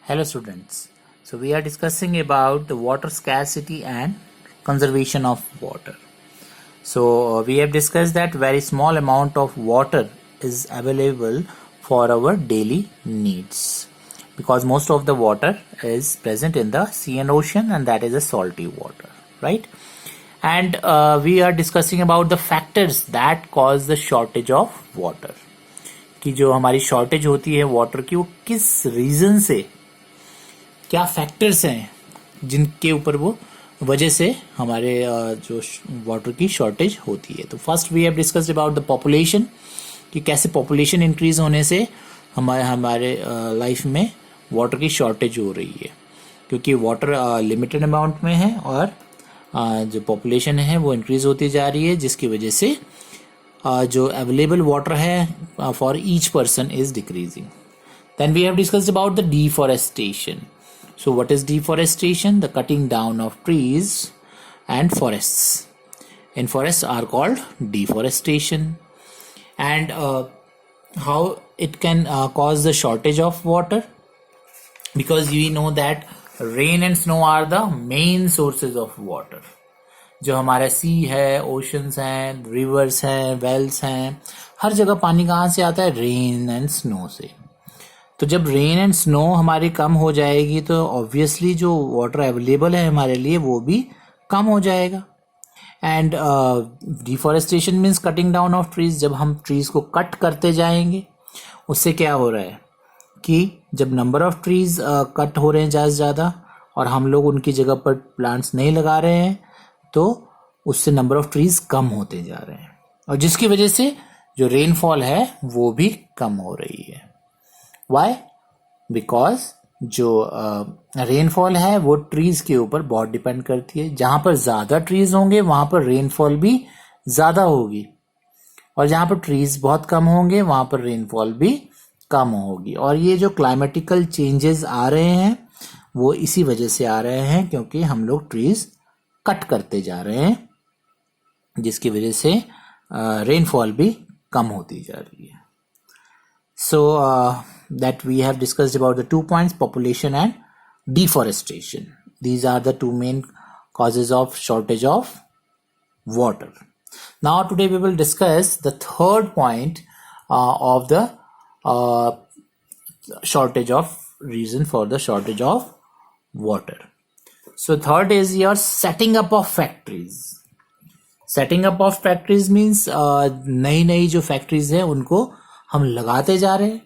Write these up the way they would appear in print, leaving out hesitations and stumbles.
Hello students. So we are discussing about the water scarcity and conservation of water. So we have discussed that very small amount of water is available for our daily needs because most of the water is present in the sea and ocean, and that is a salty water, right? And we are discussing about the factors that cause the shortage of water. कि जो हमारी shortage होती है water की वो किस reason से, क्या फैक्टर्स हैं जिनके ऊपर वो वजह से हमारे जो वाटर की शॉर्टेज होती है. तो first we have discussed about the population कि कैसे पॉपुलेशन इंक्रीज होने से हमारे लाइफ में वाटर की शॉर्टेज हो रही है, क्योंकि वाटर लिमिटेड अमाउंट में है और जो पॉपुलेशन है वो इंक्रीज होती जा रही है, जिसकी वजह से जो अवेलेबल वाटर है for each person is decreasing. Then we have discussed about the deforestation. So what is deforestation? The cutting down of trees and forests. In forests are called deforestation. And how it can cause the shortage of water? Because we know that rain and snow are the main sources of water. जो हमारा सी है, oceans हैं, reverse हैं, Wales हैं, हर जगह पानी कहाँ से आता है? रेन एंड स्नो से. तो जब रेन एंड स्नो हमारी कम हो जाएगी तो ऑब्वियसली जो वाटर अवेलेबल है हमारे लिए वो भी कम हो जाएगा. And deforestation means cutting down of trees. जब हम ट्रीज को कट करते जाएंगे उससे क्या हो रहा है कि जब नंबर ऑफ ट्रीज कट हो रहे हैं ज़्यादा से ज़्यादा और हम लोग उनकी जगह पर प्लांट्स नहीं लगा रहे हैं तो उससे नंबर ऑफ ट्रीज कम होते जा रहे हैं, और जिसकी वजह से जो रेनफॉल है वो भी कम हो रही है. वाई? बिकॉज जो रेनफॉल है वो ट्रीज के ऊपर बहुत डिपेंड करती है. जहां पर ज्यादा ट्रीज होंगे वहां पर रेनफॉल भी ज्यादा होगी, और जहां पर ट्रीज बहुत कम होंगे वहां पर रेनफॉल भी कम होगी. और ये जो क्लाइमेटिकल चेंजेस आ रहे हैं वो इसी वजह से आ रहे हैं क्योंकि हम लोग ट्रीज कट करते जा रहे हैं, जिसकी वजह से रेनफॉल भी कम होती जा रही है. So that we have discussed about the 2 points, population and deforestation. These are the two main causes of shortage of water. Now today we will discuss the third point of the shortage of reason for the shortage of water. So third is your setting up of factories. Setting up of factories means नई नई जो factories है उनको हम लगाते जा रहे हैं,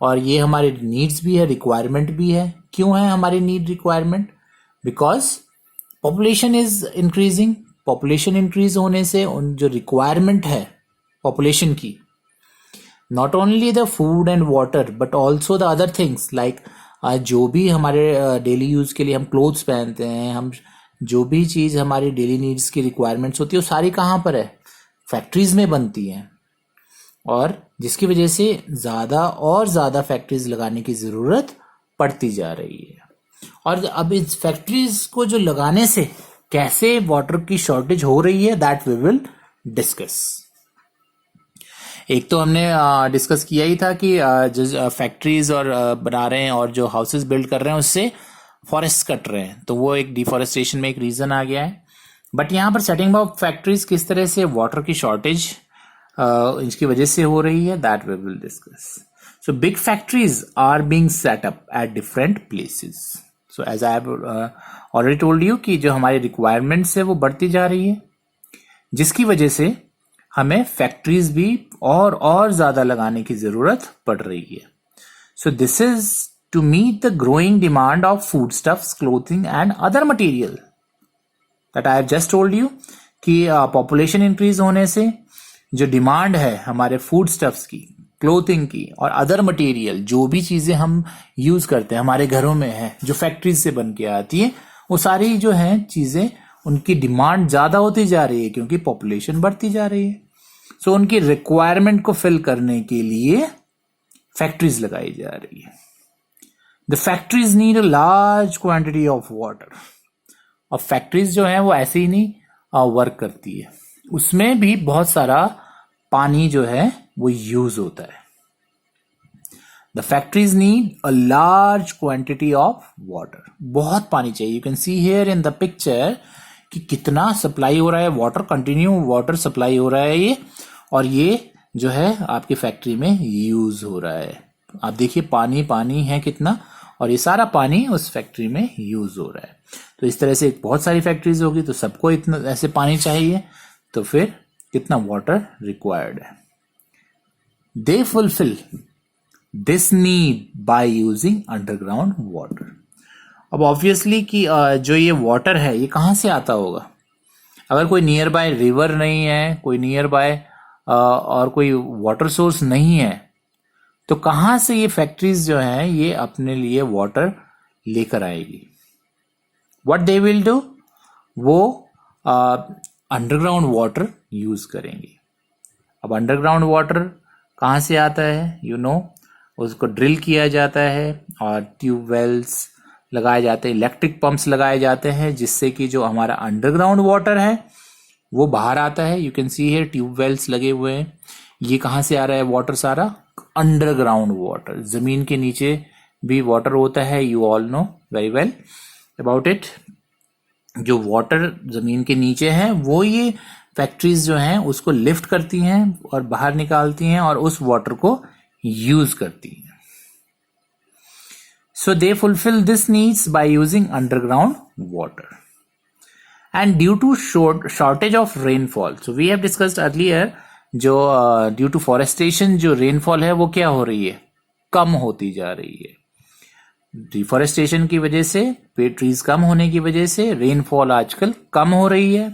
और ये हमारे नीड्स भी है, रिक्वायरमेंट भी है. क्यों है हमारी need requirement? Because population is increasing. Population increase होने से उन जो रिक्वायरमेंट है पॉपुलेशन की, not only the food and water but also the other things like जो भी हमारे डेली यूज के लिए हम क्लोथ्स पहनते हैं, हम जो भी चीज हमारी डेली नीड्स की रिक्वायरमेंट्स होती है वो सारी कहाँ पर है? फैक्ट्रीज में बनती हैं, और जिसकी वजह से ज्यादा और ज्यादा फैक्ट्रीज लगाने की जरूरत पड़ती जा रही है. और अब इस फैक्ट्रीज को जो लगाने से कैसे वाटर की शॉर्टेज हो रही है दैट वी विल डिस्कस. एक तो हमने डिस्कस किया ही था कि जो फैक्ट्रीज और बना रहे हैं और जो हाउसेस बिल्ड कर रहे हैं उससे फॉरेस्ट कट रहे हैं, तो वो एक डिफॉरेस्टेशन में एक रीजन आ गया है. बट यहाँ पर सेटिंग ऑफ फैक्ट्रीज किस तरह से वाटर की शॉर्टेज इसकी वजह से हो रही है that we will discuss. So big factories are being set up at different places. So as I have already told you कि जो हमारी रिक्वायरमेंट्स है वो बढ़ती जा रही है, जिसकी वजह से हमें फैक्ट्रीज भी और ज्यादा लगाने की जरूरत पड़ रही है. So this is to meet the growing demand of food stuffs, clothing and other material that I have just told you कि पॉपुलेशन इंक्रीज होने से जो डिमांड है हमारे फूड स्टफ्स की, क्लोथिंग की और अदर मटेरियल, जो भी चीजें हम यूज करते हैं हमारे घरों में है जो फैक्ट्रीज से बन के आती है, वो सारी जो है चीजें उनकी डिमांड ज्यादा होती जा रही है क्योंकि पॉपुलेशन बढ़ती जा रही है. सो उनकी रिक्वायरमेंट को फिल करने के लिए फैक्ट्रीज लगाई जा रही है. The factories need a large quantity of water. और फैक्ट्रीज जो है वो ऐसे ही नहीं वर्क करती है, उसमें भी बहुत सारा पानी जो है वो यूज होता है. The factories need a large quantity of water. बहुत पानी चाहिए. You can see here in the picture कि कितना सप्लाई हो रहा है वाटर, कंटिन्यू वाटर सप्लाई हो रहा है ये, और ये जो है आपकी फैक्ट्री में यूज हो रहा है. आप देखिए पानी पानी है कितना, और ये सारा पानी उस फैक्ट्री में यूज हो रहा है. तो इस तरह से बहुत सारी फैक्ट्रीज होगी तो सबको इतना ऐसे पानी चाहिए, तो फिर कितना वाटर रिक्वायर्ड है. They fulfil this need by using underground water. अब ऑब्वियसली कि जो ये वाटर है ये कहाँ से आता होगा. अगर कोई नियर बाय रिवर नहीं है, कोई नियर बाय और कोई वाटर सोर्स नहीं है, तो कहाँ से ये फैक्ट्रीज जो हैं ये अपने लिए वाटर लेकर आएगी. व्हाट दे विल डू, वो अंडरग्राउंड वाटर यूज करेंगे. अब अंडरग्राउंड वाटर कहाँ से आता है, यू नो, उसको ड्रिल किया जाता है और ट्यूबवेल्स लगाए जाते हैं, इलेक्ट्रिक पंप्स लगाए जाते हैं, जिससे कि जो हमारा अंडरग्राउंड वाटर है वो बाहर आता है. You can see here tube wells लगे हुए हैं. ये कहाँ से आ रहा है वाटर, सारा अंडरग्राउंड वाटर. जमीन के नीचे भी वाटर होता है, you all know very well about it. जो वाटर जमीन के नीचे है वो ये फैक्ट्रीज जो हैं उसको लिफ्ट करती हैं और बाहर निकालती हैं और उस वाटर को यूज करती हैं. So they fulfill this needs by using underground water. And due to shortage of rainfall, so we have discussed earlier, जो due to forestation जो rainfall है वो क्या हो रही है, कम होती जा रही है. डिफॉरेस्टेशन की वजह से, पेड़ ट्रीज कम होने की वजह से रेनफॉल आजकल कम हो रही है.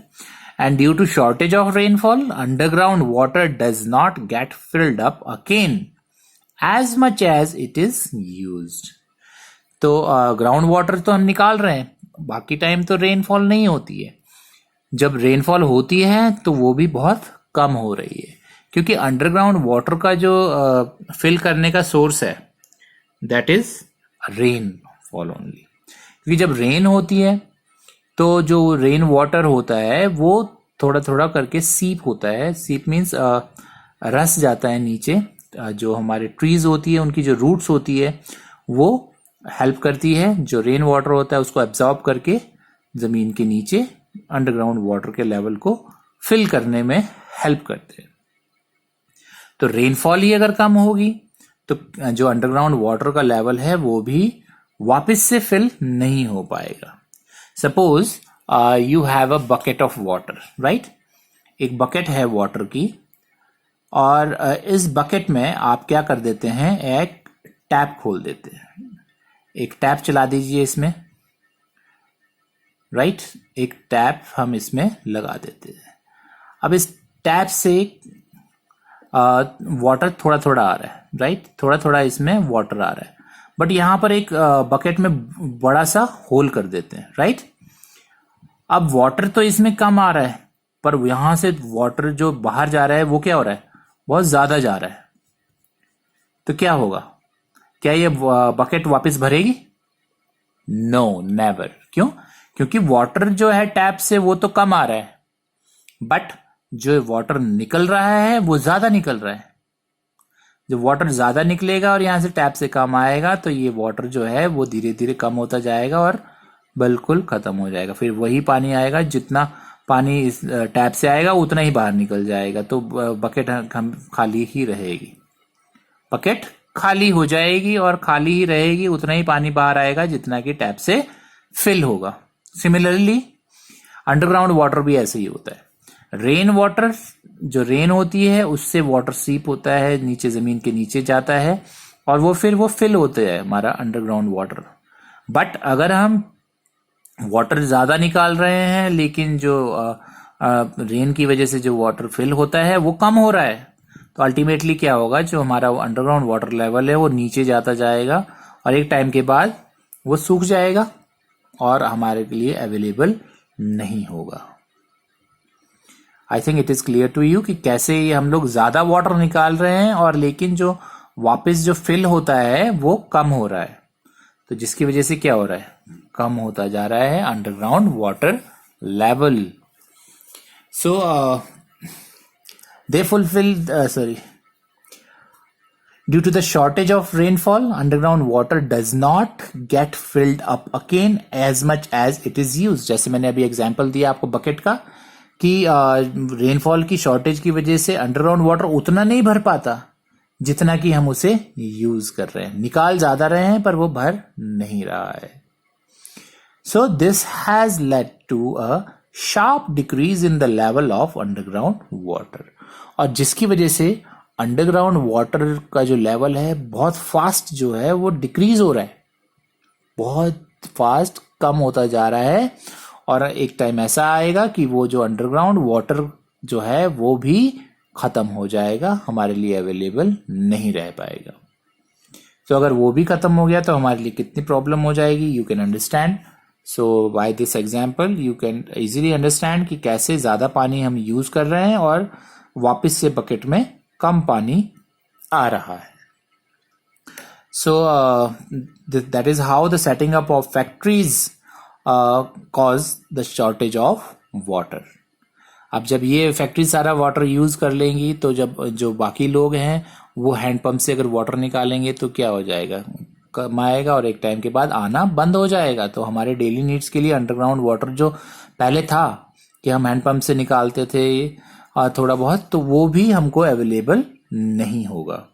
And due to shortage of rainfall, underground water does not get filled up again as much as it is used. तो ग्राउंड वाटर तो हम निकाल रहे हैं, बाकी टाइम तो रेनफॉल नहीं होती है. जब रेनफॉल होती है तो वो भी बहुत कम हो रही है, क्योंकि अंडरग्राउंड वाटर का जो फिल करने का सोर्स है दैट इज रेनफॉल ओनली. क्योंकि जब रेन होती है तो जो रेन वाटर होता है वो थोड़ा थोड़ा करके सीप होता है. सीप मीन्स रस जाता है नीचे. जो हमारे ट्रीज होती है उनकी जो रूट्स होती है वो हेल्प करती है, जो रेन वाटर होता है उसको एब्जॉर्ब करके जमीन के नीचे अंडरग्राउंड वाटर के लेवल को फिल करने में हेल्प करते हैं. तो रेनफॉल ही अगर कम होगी तो जो अंडरग्राउंड वाटर का लेवल है वो भी वापस से फिल नहीं हो पाएगा. Suppose you have a bucket of water, right. एक बकेट है वाटर की, और इस बकेट में आप क्या कर देते हैं, एक टैप खोल देते हैं. एक टैप चला दीजिए इसमें, राइट. एक टैप हम इसमें लगा देते हैं. अब इस टैप से वाटर थोड़ा थोड़ा आ रहा है, राइट. थोड़ा थोड़ा इसमें वाटर आ रहा है, बट यहां पर एक बकेट में बड़ा सा होल कर देते हैं, राइट. अब वाटर तो इसमें कम आ रहा है, पर यहां से वाटर जो बाहर जा रहा है वो क्या हो रहा है, बहुत ज्यादा जा रहा है. तो क्या होगा, क्या ये बकेट वापस भरेगी? No, never. क्यों? क्योंकि वाटर जो है टैप से वो तो कम आ रहा है, बट जो वाटर निकल रहा है वो ज्यादा निकल रहा है. जब वाटर ज्यादा निकलेगा और यहां से टैप से कम आएगा तो ये वाटर जो है वो धीरे धीरे कम होता जाएगा और बिल्कुल खत्म हो जाएगा. फिर वही पानी आएगा, जितना पानी इस टैप से आएगा उतना ही बाहर निकल जाएगा. तो बकेट खाली ही रहेगी, बकेट खाली हो जाएगी और खाली ही रहेगी. उतना ही पानी बाहर आएगा जितना कि टैप से फिल होगा. सिमिलरली अंडरग्राउंड वाटर भी ऐसे ही होता है. रेन वाटर, जो रेन होती है उससे वाटर सीप होता है, नीचे जमीन के नीचे जाता है और वो फिर वो फिल होते हैं हमारा अंडरग्राउंड वाटर. बट अगर हम वाटर ज्यादा निकाल रहे हैं लेकिन जो रेन की वजह से जो वाटर फिल होता है वो कम हो रहा है, तो अल्टीमेटली क्या होगा, जो हमारा अंडरग्राउंड वाटर लेवल है वो नीचे जाता जाएगा और एक टाइम के बाद वो सूख जाएगा और हमारे लिए अवेलेबल नहीं होगा. I think it is clear to you कि कैसे ये हम लोग ज्यादा वाटर निकाल रहे हैं और लेकिन जो वापस जो फिल होता है वो कम हो रहा है. तो जिसकी वजह से क्या हो रहा है, कम होता जा रहा है underground water level. So they fulfill Due to the shortage of rainfall, underground water does not get filled up again as much as it is used. जैसे मैंने अभी एग्जांपल दिया आपको बकेट का कि रेनफॉल की शॉर्टेज की वजह से अंडरग्राउंड वाटर उतना नहीं भर पाता जितना कि हम उसे यूज कर रहे हैं. निकाल ज्यादा रहे हैं पर वो भर नहीं रहा है. So this has led to a sharp decrease in the level of underground water. और जिसकी वजह से अंडरग्राउंड वाटर का जो लेवल है बहुत फास्ट जो है वो डिक्रीज हो रहा है, बहुत फास्ट कम होता जा रहा है. और एक टाइम ऐसा आएगा कि वो जो अंडरग्राउंड वाटर जो है वो भी खत्म हो जाएगा, हमारे लिए अवेलेबल नहीं रह पाएगा. तो अगर वो भी खत्म हो गया तो हमारे लिए कितनी प्रॉब्लम हो जाएगी, you can understand. So by this example you can easily understand कि कैसे ज्यादा पानी हम यूज कर रहे हैं और वापस से बकेट में कम पानी आ रहा है. So that is how the setting up of factories cause the shortage of water. अब जब ये फैक्ट्री सारा वाटर यूज कर लेंगी तो जब जो बाकी लोग हैं वो हैंडपंप से अगर वाटर निकालेंगे तो क्या हो जाएगा, कम आएगा और एक टाइम के बाद आना बंद हो जाएगा. तो हमारे डेली नीड्स के लिए अंडरग्राउंड वाटर जो पहले था कि हम हैंडपंप से निकालते थे थोड़ा बहुत, तो वो भी हमको अवेलेबल नहीं होगा.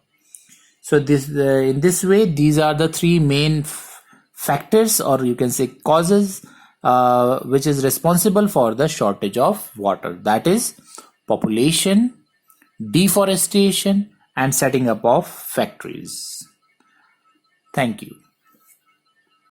So this in this way these are the three main factors, or you can say causes, which is responsible for the shortage of water. That is population, deforestation, and setting up of factories. Thank you.